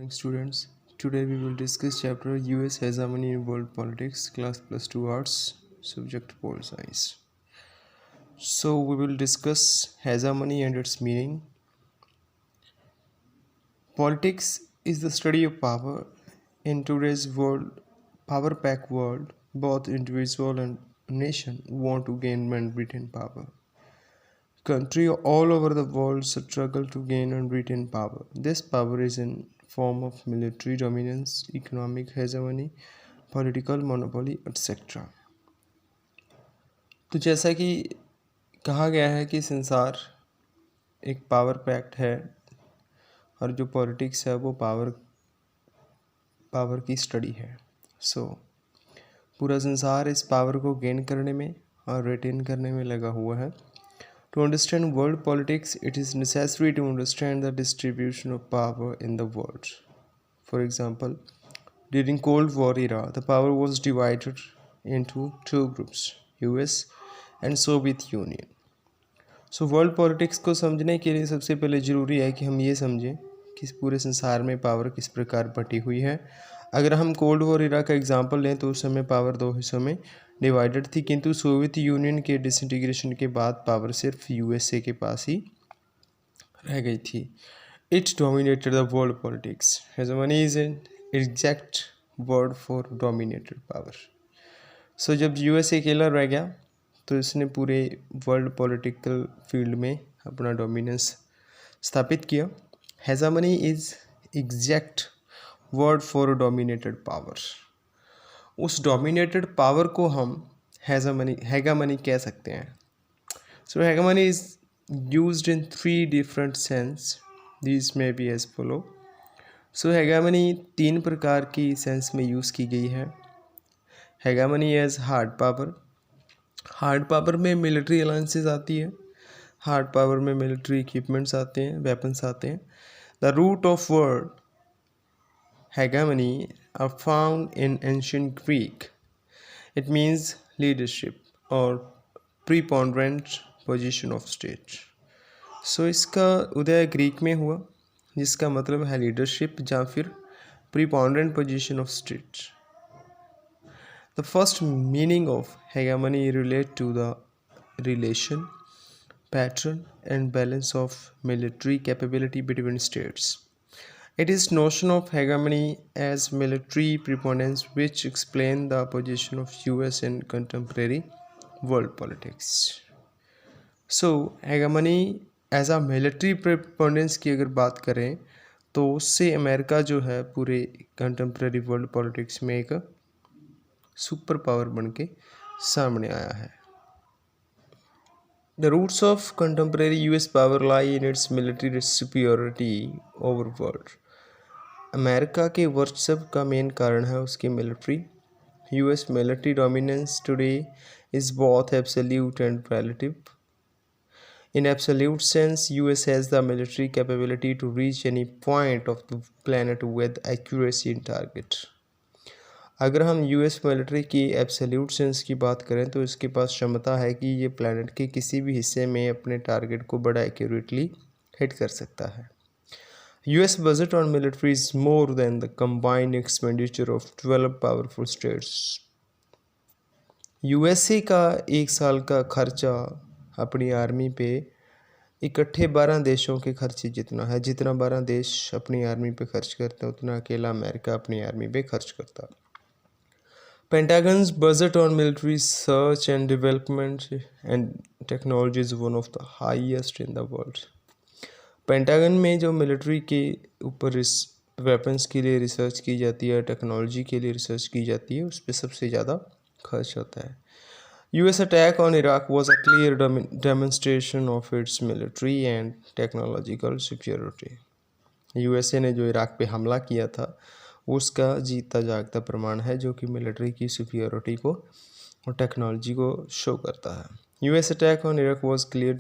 Morning students. Today we will discuss chapter US Hegemony in World Politics, class plus 2 arts, subject pol science. So we will discuss hegemony and its meaning. Politics is the study of power. In today's world, power pack world, both individual and nation want to gain and retain power. Countries all over the world struggle to gain and retain power. This power is in form of military dominance, economic hegemony, political monopoly etcetera. तो जैसा कि कहा गया है कि संसार एक power pact है और जो पॉलिटिक्स है वो पावर की स्टडी है। पूरा संसार इस पावर को गेन करने में और रिटेन करने में लगा हुआ है। To understand world politics it is necessary to understand the distribution of power in the world. For example, during Cold War era, the power was divided into two groups, US and Soviet Union. So world politics को समझने के लिए सबसे पहले ज़रूरी है कि हम ये समझें कि पूरे संसार में पावर किस प्रकार बटी हुई है। अगर हम कोल्ड वॉर इरा का एग्जांपल लें तो उस समय पावर दो हिस्सों में डिवाइडेड थी, किंतु सोवियत यूनियन के डिसइंटीग्रेशन के बाद पावर सिर्फ यूएसए के पास ही रह गई थी। It dominated the world politics. Hegemony is an exact word for dominated power. So जब यूएसए अकेला रह गया तो इसने पूरे वर्ल्ड पॉलिटिकल फील्ड में अपना डोमिनेंस स्थापित किया। Hegemony is exact word for dominated power. उस डोमिनेटेड पावर को हम हेगेमनी कह सकते हैं। So hegemony is used in 3 different sense. These may be as follow. So hegemony 3 प्रकार की सेंस में यूज़ की गई है। hegemony as hard power. Hard power में मिलिट्री अलायंसेस आती है, हार्ड पावर में मिलिट्री इक्विपमेंट्स आते हैं, वेपन्स आते हैं। The root of word hegemony are found in ancient Greek. It means leadership or preponderant position of state. सो इसका उदय Greek में हुआ जिसका मतलब है लीडरशिप या फिर preponderant position of state. The first meaning of hegemony relate to the relation, pattern and balance of military capability between states. It is notion of hegemony as military preponderance which explain the position of US in contemporary world politics. So hegemony as a military preponderance की अगर बात करें तो उससे America जो है पूरे contemporary world politics में एक सुपर पावर बन के सामने आया है। The roots of contemporary US power lie in its military superiority over world. America के वर्चस्व का मेन कारण है उसकी military. US military dominance today is both absolute and relative. In absolute sense, US has the military capability to reach any point of the planet with accuracy in target. अगर हम US military की absolute sense की बात करें तो इसके पास क्षमता है कि ये प्लैनेट के किसी भी हिस्से में अपने टारगेट को बड़ा एक्यूरेटली हिट कर सकता है। US budget on military is more than the combined expenditure of 12 powerful states. USA का एक साल का खर्चा अपनी आर्मी पे इकट्ठे 12 देशों के खर्चे जितना है। जितना 12 देश अपनी आर्मी पे खर्च करते हैं उतना अकेला अमेरिका अपनी आर्मी पे खर्च करता है। Pentagons budget on military research and development and technology is one of the highest in the world. Pentagon में जो मिलिट्री के ऊपर वेपन्स के लिए रिसर्च की जाती है, टेक्नोलॉजी के लिए रिसर्च की जाती है, उस पर सबसे ज़्यादा खर्च होता है। US attack on Iraq was a clear demonstration of its military and technological superiority. USA ने जो इराक पे हमला किया था उसका जीता जागता प्रमाण है जो कि मिलिट्री की सुपीरियरिटी को और टेक्नोलॉजी को शो करता है। US attack on Iraq was clear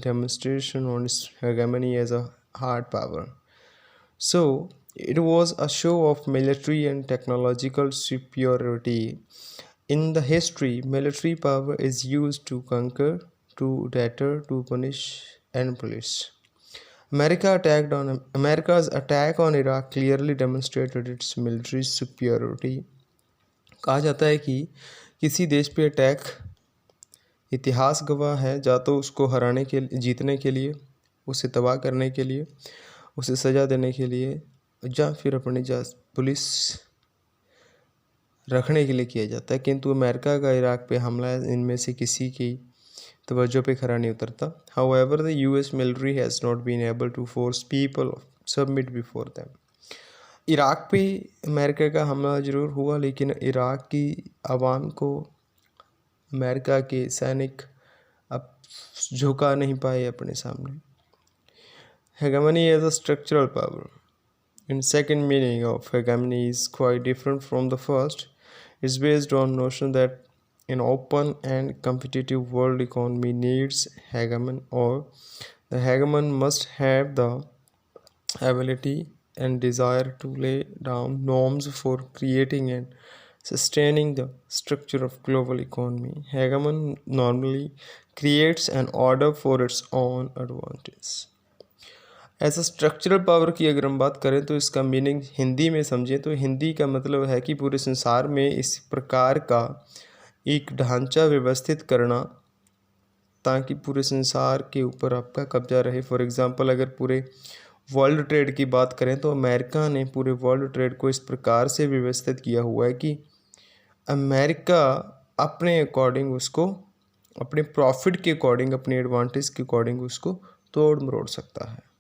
demonstration on its hegemony as a hard power. So it was a show of military and technological superiority. In the history, military power is used to conquer, to deter, to punish and police. America's attack on Iraq clearly demonstrated its military superiority. कहा जाता है कि किसी देश पे attack इतिहास गवाह है, या तो उसको हराने के जीतने के लिए, उसे तबाह करने के लिए, उसे सज़ा देने के लिए, या फिर अपनी पुलिस रखने के लिए किया जाता है। किंतु अमेरिका का इराक पे हमला इनमें से किसी की तवज्जो पे खरा नहीं उतरता। However, the US military has not been able to force people submit before them. Iraq पे अमेरिका का हमला ज़रूर हुआ, लेकिन इराक की आवाम को अमेरिका के सैनिक अब झुका नहीं पाए अपने सामने। Hegemony as a structural power. In second meaning of hegemony is quite different from the first. It's based on notion that an open and competitive world economy needs hegemon, or the hegemon must have the ability and desire to lay down norms for creating and sustaining the structure of global economy. Hegemon normally creates an order for its own advantage. As a structural power की अगर हम बात करें तो इसका meaning Hindi में समझें तो हिंदी का मतलब है कि पूरे संसार में इस प्रकार का एक ढांचा व्यवस्थित करना ताकि पूरे संसार के ऊपर आपका कब्जा रहे। फॉर एग्ज़ाम्पल, अगर पूरे वर्ल्ड ट्रेड की बात करें तो अमेरिका ने पूरे वर्ल्ड ट्रेड को इस प्रकार से व्यवस्थित किया हुआ है कि अमेरिका अपने अकॉर्डिंग उसको, अपने प्रॉफिट के अकॉर्डिंग, अपने एडवांटेज के अकॉर्डिंग उसको तोड़ मरोड़ सकता है।